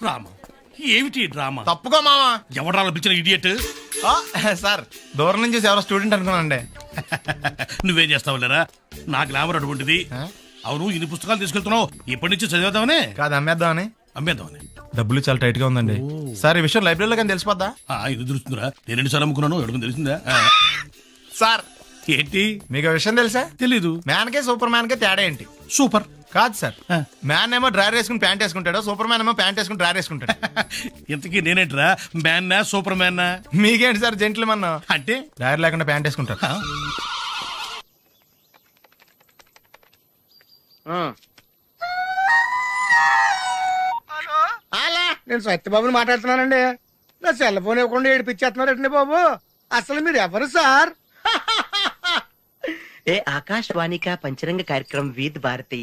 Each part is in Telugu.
డ్రామా ఏమిటి డ్రామా? తప్పుకో మావా. ఎవడా పిలిచిన ఇడియట్? సార్ దూరం నుంచి ఎవరో స్టూడెంట్ అనుకున్నానండి. నువ్వేం చేస్తావు లేరా? నా గ్లామర్ అటువంటిది. అవును, ఇన్ని పుస్తకాలు తీసుకెళ్తున్నావు, ఇప్పటి నుంచి చదివేద్దామనే కాదు అమ్మేద్దామని. అమ్మేద్దామని? డబ్బులు చాలా టైట్ గా ఉందండి సార్. ఈ విషయం లైబ్రరీలో కానీ తెలిసిపోద్దా? ఇది తెలుస్తుందిరా, నేను 2 సార్లు అమ్ముకున్నాను, ఎడుకుని తెలిసిందా? సార్ ఏంటి మీకు విషయం తెలుసా? తెలీదు. మ్యాన్ కే సూపర్ మ్యాన్ కే తేడా ఏంటి? సూపర్ కాదు సార్, మ్యాన్ ఏమో డ్రైవర్ వేసుకుని ప్యాంట్ వేసుకుంటాడు, సూపర్ మ్యాన్ ఏమో ప్యాంట్ వేసుకుని డ్రైవర్ వేసుకుంటాడు. ఇంతకీ నేనేంట్రా, మ్యాన్నా సూపర్ మ్యాన్నా? మీకేంటి సార్ జెంట్లు మన్నా అంటే డ్రైవర్ లేకుండా ప్యాంట్ వేసుకుంటారు. నేను సత్యబాబుని మాట్లాడుతున్నానండి. నా సెల్ ఫోన్ ఇవ్వకుండా ఏడిపించేస్తున్నారండి బాబు. అసలు మీరు ఎవరు సార్? ये आकाशवाणी का पंचरंग कार्यक्रम विद भारती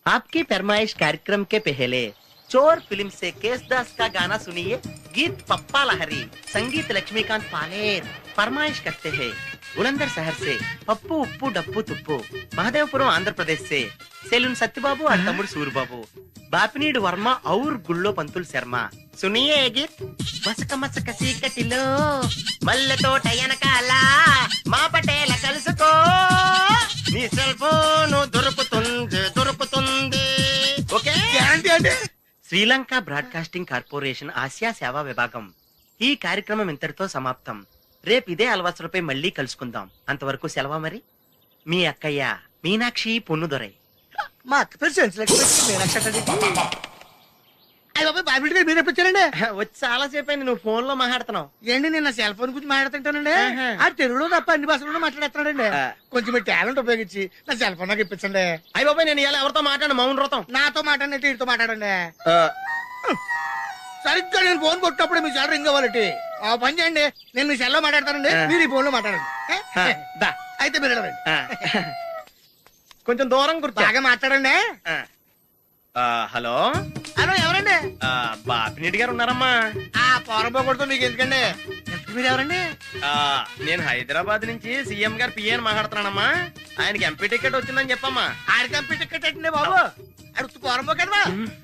आपकी फरमाइश कार्यक्रम के पहले चोर फिल्म से केसदास का गाना सुनिए. गीत पप्पा लहरी, संगीत लक्ष्मीकांत पालेर. फरमाइश करते हैं बुलंदर शहर से पप्पू उप्पू डप्पू तुप्पू, महादेवपुरम आंध्र प्रदेश से सेलून सत्यबाबू और तमुड़ सूरबाबू, बापिनीड वर्मा और गुल्लो पंतुल शर्मा. सुनिए ये गीत. मसक मसक सीकटिलो मल्ले तोట ఎనకాల మా పటేల కలుసుకో, నీ సెల్ ఫోన్ దొరుకుతుంది. ఓకే. ఏంటి అండి? శ్రీలంక బ్రాడ్కాస్టింగ్ కార్పొరేషన్ ఆసియా సేవా విభాగం. ఈ కార్యక్రమం ఇంతటితో సమాప్తం. రేపు ఇదే అలవాసులపై మళ్ళీ కలుసుకుందాం. అంతవరకు సెలవా మరి. మీ అక్కయ్య మీనాక్షి పొన్నుదొరై. మా అక్క పేరు అయ్యి బాబాయ్ బాబిడి గారు మీరు ఎప్పించారండి? వచ్చి చాలా సేపు అయింది, నువ్వు ఫోన్ లో మాట్లాడుతున్నావు. ఏంటి నేను నా సెల్ ఫోన్ గురించి మాట్లాడుతుంటానండి. ఆ తెలుగులో తప్ప అన్ని భాషల్లో మాట్లాడేస్తున్నాడండి. కొంచెం మీ టాలెంట్ ఉపయోగించి నా సెల్ ఫోన్ నాకు ఇప్పించండి. అయ్యి బాబాయ్ నేను ఇలా ఎవరితో మాట్లాడు మౌన్ వ్రతం. నాతో మాట్లాడినట్టు వీటితో మాట్లాడండి. సరిగ్గా నేను ఫోన్ కొట్టినప్పుడు మీ సెల్ రింగ్ అవ్వాలంటే ఆ పని చేయండి. నేను మీ సెల్ లో మాట్లాడతానండి, మీరు ఈ ఫోన్ లో మాట్లాడండి. అయితే మీరు వెళ్ళండి. కొంచెం దూరం కూర్చో. బాగా మాట్లాడండి. హలో హలో, ఎవరండి? బాపినీటి గారు ఉన్నారమ్మా? ఆ పోరంపోకూడదు మీకు ఎందుకండి. మీరు ఎవరండి? నేను హైదరాబాద్ నుంచి సీఎం గారు పిఏ అని మాట్లాడుతున్నానమ్మా. ఆయనకి ఎంపీ టికెట్ వచ్చిందని చెప్పమ్మా. ఆడికి ఎంపీ టికెట్ అండి బాబు. అడుగుతూ పోరంపోకడమా?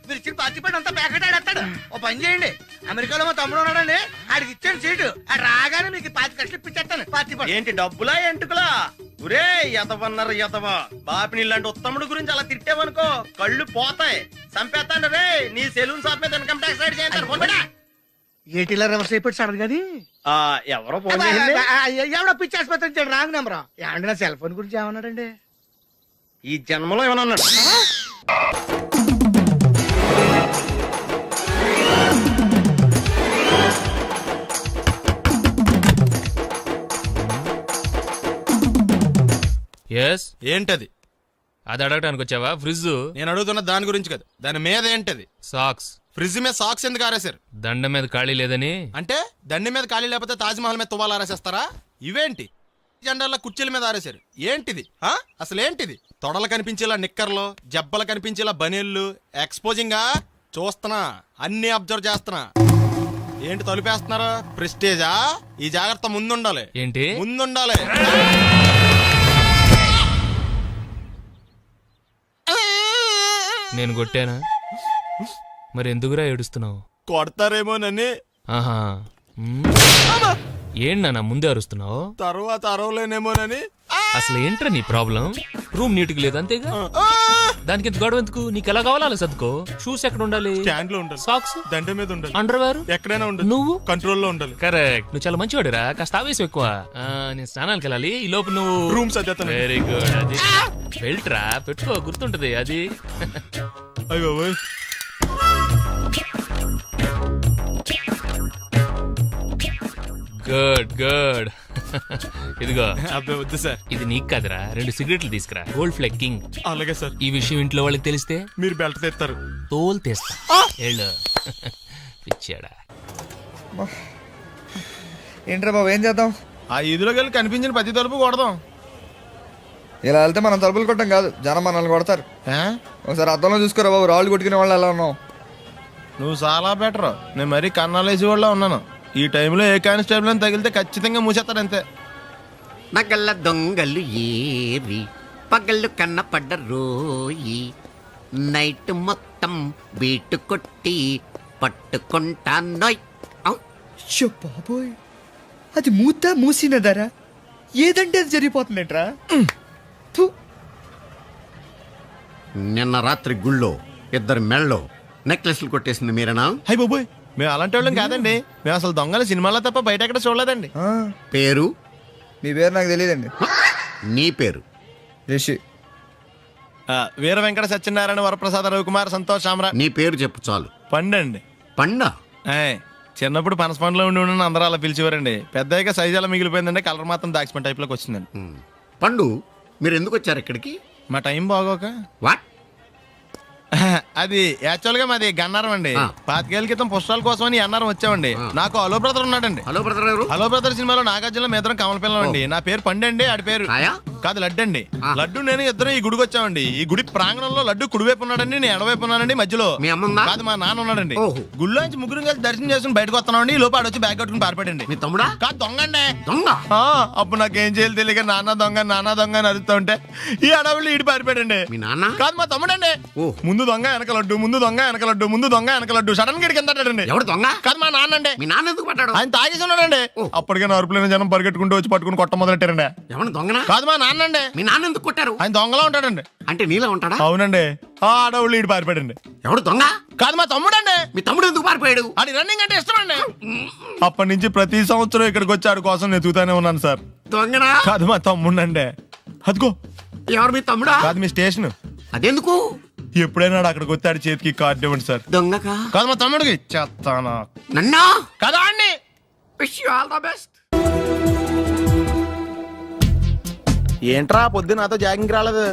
మీరు ఇచ్చిన పార్టీ పడి అంతా ప్యాకెట్ ఆడేస్తాడు. ఓ పని చేయండి, అమెరికాలో మా తమ్ముడు ఉన్నాడండి, ఆడికి ఇచ్చాను సీటు. ఆడు రాగానే మీకు 5 లక్షలు ఇప్పించేస్తాను పార్టీ పడి. ఏంటి డబ్బులా ఎంటుకులా? ఒరే ఎదవన్నారు ఎదవ. బాపిని ఇలాంటి ఉత్తముడు గురించి అలా తిట్టావనుకో కళ్ళు పోతాయి, చంపేస్తాను రే. నీ సెలూన్ షాప్ మీద ఇన్కమ్ ట్యాక్స్ రైడ్ చేస్తారు. ఏటీలో రివర్స్ అయిపోయి సడన్ గది ఎవరో ఫోన్ చేసింది. ఎవడో పిచ్చి ఆసుపత్రి ఇచ్చాడు, రాంగ్ నెంబర్. ఏమండి నా సెల్ ఫోన్ గురించి ఏమన్నాడండి? ఈ జన్మలో ఏమన్నా అన్నాడు? ఏంటది? అది అడగటానికి వచ్చావా? ఫ్రిడ్జ్. నేను అడుగుతున్న దాని గురించి కదా, దాని మీద ఏంటది? సాక్స్. ఫ్రిడ్జ్ మీద సాక్స్ ఎందుకు ఆరేశారు? దండ మీద ఖాళీ లేదని. అంటే దండి మీద ఖాళీ లేకపోతే తాజ్మహల్ మీద తువ్వాలు ఆరేసేస్తారా? ఇవేంటి జెండాల కుర్చీల మీద ఆరేశారు? ఏంటిది అసలు ఏంటిది? తొడలు కనిపించేలా నిక్కర్లు, జబ్బలు కనిపించేలా బనీళ్లు, ఎక్స్పోజింగ్ గా చూస్తున్నా, అన్ని అబ్జర్వ్ చేస్తున్నా. ఏంటి తలుపేస్తున్నారా? ప్రెస్టేజా? ఈ జాగ్రత్త ముందుండాలి. ఏంటి ముందుండాలి. నేను కొట్టానా? మరి ఎందుకురా ఏడుస్తున్నావు? కొడతారేమోనని. ఆహా, ఏంటన్నా ముందే అరుస్తున్నావు? తర్వాత అరవలేనేమోనని. అసలు ఏంట్రా నీ ప్రాబ్లం? రూమ్ నీట్గా లేదు అంతేగా, దానికి ఎంత గొడవ ఎందుకు? నీకు ఎలా కావాలో అలా సర్దుకో. షూస్ ఎక్కడ ఉండాలి? స్టాండ్ లో ఉండాలి. సాక్స్ దండ మీద ఉండాలి. అండర్వేర్ ఎక్కడైనా ఉండాలి. నువ్వు కంట్రోల్ లో ఉండాలి. కరెక్ట్. నువ్వు చాలా మంచివాడురా, కాస్త ఆవేశం ఎక్కువ. నేను స్నానానికి వెళ్ళాలి, ఈ లోపు నువ్వు రూమ్ సర్దేస్తాను. Very good. అది బెల్ట్రా, పెట్టుకో, గుర్తుంటది అది. అయ్యో గుడ్ గుడ్. ఇదిగో. అబ్బాయి వద్దు సార్. ఇది నీకు కాదురా, 2 సిగరెట్లు తీసుకురా. Gold ఫ్లెగ్ king. అలాగే సార్. ఈ విషయం ఇంట్లో వాళ్ళకి తెలిస్తే మీరు బెల్ట్ తెస్తారు. తోలు తెస్తా. పిచ్చాడా. ఏంట్రా బాబు, ఏం చేద్దాం? ఆ ఈదులోకి వెళ్ళి కనిపించిన ప్రతి తలుపు కొడదాం. ఇలా వెళ్తే మనం తలుపులు కొట్టం కాదు, జనం మనల్ని కొడతారు. ఒకసారి అద్దంలో చూసుకోరా బాబు, రాళ్ళు కొట్టుకునే వాళ్ళు ఎలా ఉన్నావు? నువ్వు చాలా బెటర్. నేను మరీ కన్నాలేసి వాళ్ళ ఉన్నాను. ఈ టైంలో ఏ కానిస్టేబుల్ అని తగిలితే ఖచ్చితంగా మూసేస్తాడు అంతే. నగల దొంగలు ఏరి పగళ్ళు కన్నపడ్డ రోయి, నైట్ మొత్తం బీటు కొట్టి పట్టుకుంటానోయ్ ఔ. షో బాబోయ్, అది మూసినదరా ఏదంటే అది జరిగిపోతుందేంట్రా. థు. నిన్న రాత్రి గుళ్ళో ఇద్దరు మెళ్ళో నెక్లెస్లు కొట్టేసింది మీరేనా? హై బాబోయ్, మేము అలాంటి వాళ్ళం కాదండి. మేము అసలు దొంగలు సినిమాలో తప్ప బయట ఎక్కడ చూడలేదండి. ఆ, పేరు? మీ పేరు నాకు తెలియదండి. నీ పేరు? రిషి. వీర వెంకట సత్యనారాయణ వరప్రసాద రవికుమార్ సంతోష్ సామ్రా. నీ పేరు చెప్పు చాలు. పండండి. పండా? చిన్నప్పుడు పనస పండులో ఉండి అందరూ అలా పిలిచేవారండి. పెద్దగా సైజ్ అలా మిగిలిపోయిందండి, కలర్ మాత్రం దాచిపోయిన టైప్లోకి వచ్చిందండి. పండు, మీరు ఎందుకు వచ్చారు ఇక్కడికి? మా టైం బాగోక. వాట్? అది యాక్చువల్ గా మాది గన్నారం అండి. 25 ఏళ్ల క్రితం పుస్తకాల కోసం అని అన్నారం వచ్చామండి. నాకు హలో బ్రదర్ ఉన్నాడండి. హలో బ్రదర్ ఎవరు? హలో బ్రదర్ సినిమాలో నాగార్జున మేదరం కమల పిల్లం అండి. నా పేరు పండండి, ఆడి పేరు కాయా? కాదు లడ్డు అండి. లడ్డు నేను ఇద్దరు ఈ గుడికి వచ్చామండి. ఈ గుడి ప్రాంగణంలో లడ్డు కుడివైపు ఉన్నాడండి, నేను ఎడవైపు ఉన్నానండి. మధ్యలో మీ అమ్మ? కాదు మా నాన్న ఉన్నాడండి. ఓహో. గుళ్ళో నుంచి ముగ్గురు కలిసి దర్శనం చేసుకుని బయటకు వస్తున్నామండి. ఈ లోపు ఆడొచ్చి బ్యాగ్ కట్టుకుని పారిపోయాడండి. మీ తమ్ముడా? కాదు దొంగండి. దొంగ? అప్పుడు నాకేం చేయాలి తెలియక నాన్న దొంగ అని అరుస్తూ ఉంటే ఈ అడవులు ఈడి పారిపోయాడండి. మీ నాన్న? కాదు మా తమ్ముడండి. ఓ. ముందు దొంగ వెనక లడ్డు, ముందు దొంగ వెనక లడ్డు, ముందు దొంగ వెనక లడ్డు. సడన్ గా కింద పడ్డాడండి. ఎవడు దొంగ? కాదు మా నాన్న అండి. మీ నాన్న ఎందుకు పడ్డాడు? ఆయన తాగేసి ఉన్నాడండి. అప్పటికే నరుపులైన జనం పరిగెట్టుకుంటూ వచ్చి పట్టుకుని కొట్ట మొదలెట్టారండి. ఎవరు దొంగనా? కాదు మా నాన్న అండి. మీ నాన్న ఎందుకు కొట్టారు? ఆయన దొంగలా ఉంటాడండి. అంటే నీలా ఉంటాడా? అవునండి. ఆ అడవులు ఈడు పారిపోయాడండి. ఎవడు దొంగ? కాదు మా తమ్ముడండి. మీ తమ్ముడు ఎందుకు పారిపోయాడు? అది రన్నింగ్ అంటే ఇష్టమండి. అప్పటి నుంచి ప్రతి సంవత్సరం ఇక్కడికి వచ్చి ఆడి కోసం వెతుకుతానే ఉన్నాను సార్. దొంగనా? కాదు మా తమ్ముడండి. అదిగో. ఎవరు మీ తమ్ముడా? కాదు మీ స్టేషన్. అదెందుకు? ఎప్పుడైనా అక్కడికి వచ్చి ఆడి చేతికి కార్డు ఇవ్వండి సార్. దొంగకా? కాదు మా తమ్ముడికి చెత్తానా. నన్నా? కదా అండి. Wish you all the best. ఏంట్రా పొద్దున నాతో జాగింగ్ రాలేదు?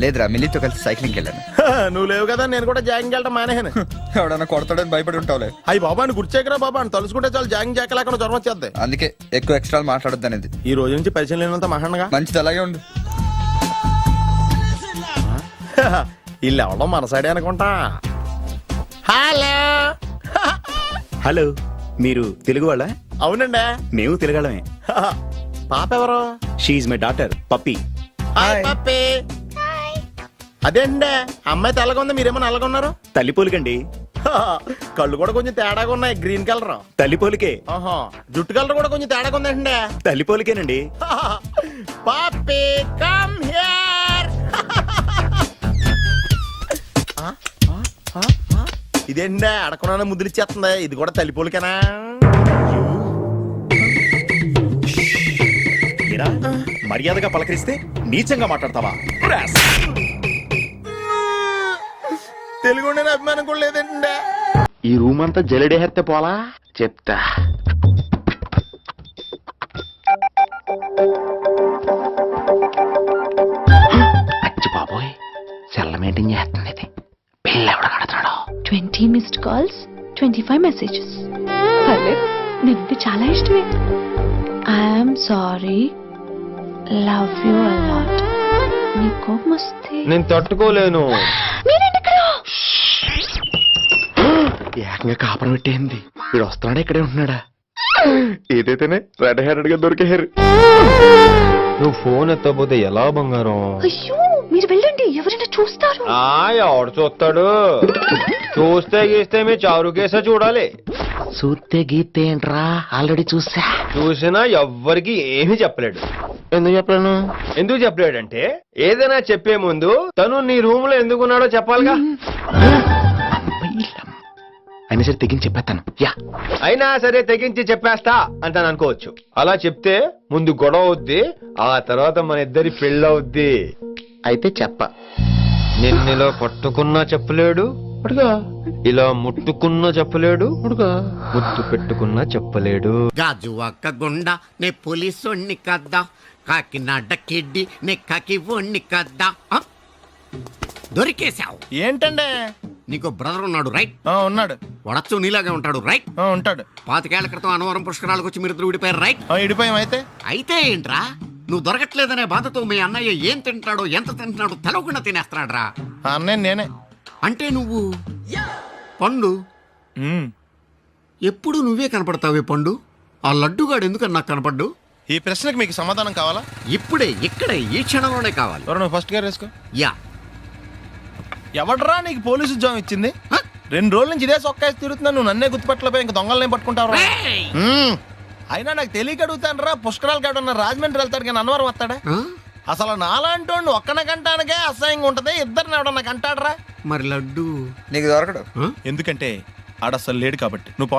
లేదురా, మిల్లితో కలిసి సైక్లింగ్కి వెళ్ళాను. నువ్వు లేవు కదా, నేను కూడా జాగింగ్ వెళ్ళడం మానేహాను. ఎవడన్నా కొడతాడని భయపడి ఉంటావులే. అయ్యి బాబా అని గుర్చేకరా బాబా అని తలుసుకుంటే చాలు జాగింగ్ చేయలేకుండా జ్వరం వచ్చేద్ది. అందుకే ఎక్కువ ఎక్స్ట్రా మాట్లాడద్దు అనేది. ఈ రోజు నుంచి పరిచయం లేనంత మహాన్గా మంచిది, అలాగే ఉండు. వీళ్ళు ఎవడం మనసాడే అనుకుంటా. హలో. హలో, మీరు తెలుగు వాళ్ళ? అవునండి, మేము తెలుగాళ్ళమే. పాప ఎవరు? She my daughter Pappi. Hi Pappi. అదేండి అమ్మాయి తెల్లగా ఉంది, మీరేమో నల్లగా ఉన్నారు. తల్లిపోలికండి. కళ్ళు కూడా కొంచెం తేడాగా ఉన్నాయి, గ్రీన్ కలర్. తల్లిపోలికే. ఆహా, జుట్టు కలర్ కూడా కొంచెం తేడాగా ఉందండి. తల్లిపోలికేనండి. పప్పి కమ్ హియర్. ఇదేండి అడగకుండా ముద్దులు ఇచ్చేస్తుంది. ఇది కూడా తల్లిపోలికేనా? మీరా మర్యాదగా పలకరిస్తే నీచంగా మాట్లాడతావా? తెలుగు అభిమానం కూడా లేదండి. ఈ రూమ్ అంతా జలడేహెత్తే పోలా చెప్తా. అచ్చి బాబోయ్, సెల్ల మెయింటైన్ చేస్తుంది ఇది. పిల్ల ఎవడ కడతాడో. 20 మిస్డ్ కాల్స్, 25 మెసేజెస్. పర్లేదు, నీకు చాలా ఇష్టమే. I'm sorry, love you a lot. నీ కోపం వస్తే నేను తట్టుకోలేను. మీరేంటి ఇక్కడ? ఏకంగా కాపురం పెట్టేంది. వీడు వస్తున్నాడా, ఇక్కడే ఉంటున్నాడా? ఏదైతేనే రెడ్ హ్యాండెడ్ గా దొరికారు. నువ్వు ఫోన్ ఎత్తపోతే ఎలా బంగారం? అయ్యో, మీరు వెళ్ళండి, ఎవరైనా చూస్తారు. ఎవడు చూస్తాడు? చూస్తే గీస్తే మీ చారు కేసే చూడాలి. చూస్తే గీతే ఏంట్రా, ఆల్రెడీ చూసినా ఎవ్వరికి ఏమీ చెప్పలేడు. ఎందుకు చెప్పలేను? ఎందుకు చెప్పలేడంటే ఏదైనా చెప్పే ముందు తను నీ రూమ్ లో ఎందుకున్నాడో చెప్పాలిగా. అయినా సరే తెగించి చెప్పేస్తాను. అయినా సరే తెగించి చెప్పేస్తా అంటాను అనుకోవచ్చు. అలా చెప్తే ముందు గొడవ అవుద్ది, ఆ తర్వాత మన ఇద్దరి పెళ్ళవుద్ది. అయితే చెప్ప. నిన్నిలా పట్టుకున్నా చెప్పలేడు, ఇలా ముట్టుకున్నా చెప్పలేడు, ముద్దు పెట్టుకున్నా చెప్పలేడు. గాజు అక్క గుండ నే పోలీసోణ్ణి కద్దా, కాకినాడ కిడ్డి నే కాకి ఓణ్ణి కద్దా. దొరికేశావు. ఏంటండి? నీకు బ్రదర్ ఉన్నాడు రైట్? ఉన్నాడు. వడచ్చు నీలాగే ఉంటాడు రైట్? ఉంటాడు. 25 ఏళ్ల క్రితం అన్నవరం పుష్కరాలకు వచ్చి మీరిద్దరు విడిపోయారు రైట్? ఇడిపోయాం. అయితే ఏంట్రా, నువ్వు దొరకట్లేదనే బాధతో మీ అన్నయ్య ఏం తింటాడో ఎంత తింటున్నాడో తెలవకుండా తినేస్తున్నాడ్రా. అన్నయ్య నేనే. అంటే నువ్వు పండు. ఎప్పుడు నువ్వే కనపడతావే పండు. ఆ లడ్డుగాడు ఎందుకని నాకు కనపడ్డు? ఈ ప్రశ్నకు మీకు సమాధానం కావాలా? ఇప్పుడే ఇక్కడే ఈ క్షణంలోనే కావాలి. నువ్వు ఫస్ట్ గేర్ వేసుకో. యా. ఎవడ్రా నీకు పోలీసు ఉద్యోగం ఇచ్చింది? 2 రోజుల నుంచి ఇదే సొక్కేసి తిరుగుతున్నాను, నువ్వు నన్నే గుర్తుపట్టలేపోయి ఇంక దొంగలనే పట్టుకుంటావు. అయినా నాకు తెలియక అడుగుతాను రా, పుష్కరాలు కాడున్న రాజమండ్రి వెళ్తాడు కానీ అన్నవరం వస్తాడా? అసలు నాలాంటి ఒక్కన కంటానికే అసహ్యంగా ఉంటది, ఇద్దరిని ఎవడన్నా కంటాడరా? మరి లడ్డు నీకు దొరకడు. ఎందుకంటే ఆడసలు లేడు కాబట్టి. నువ్వు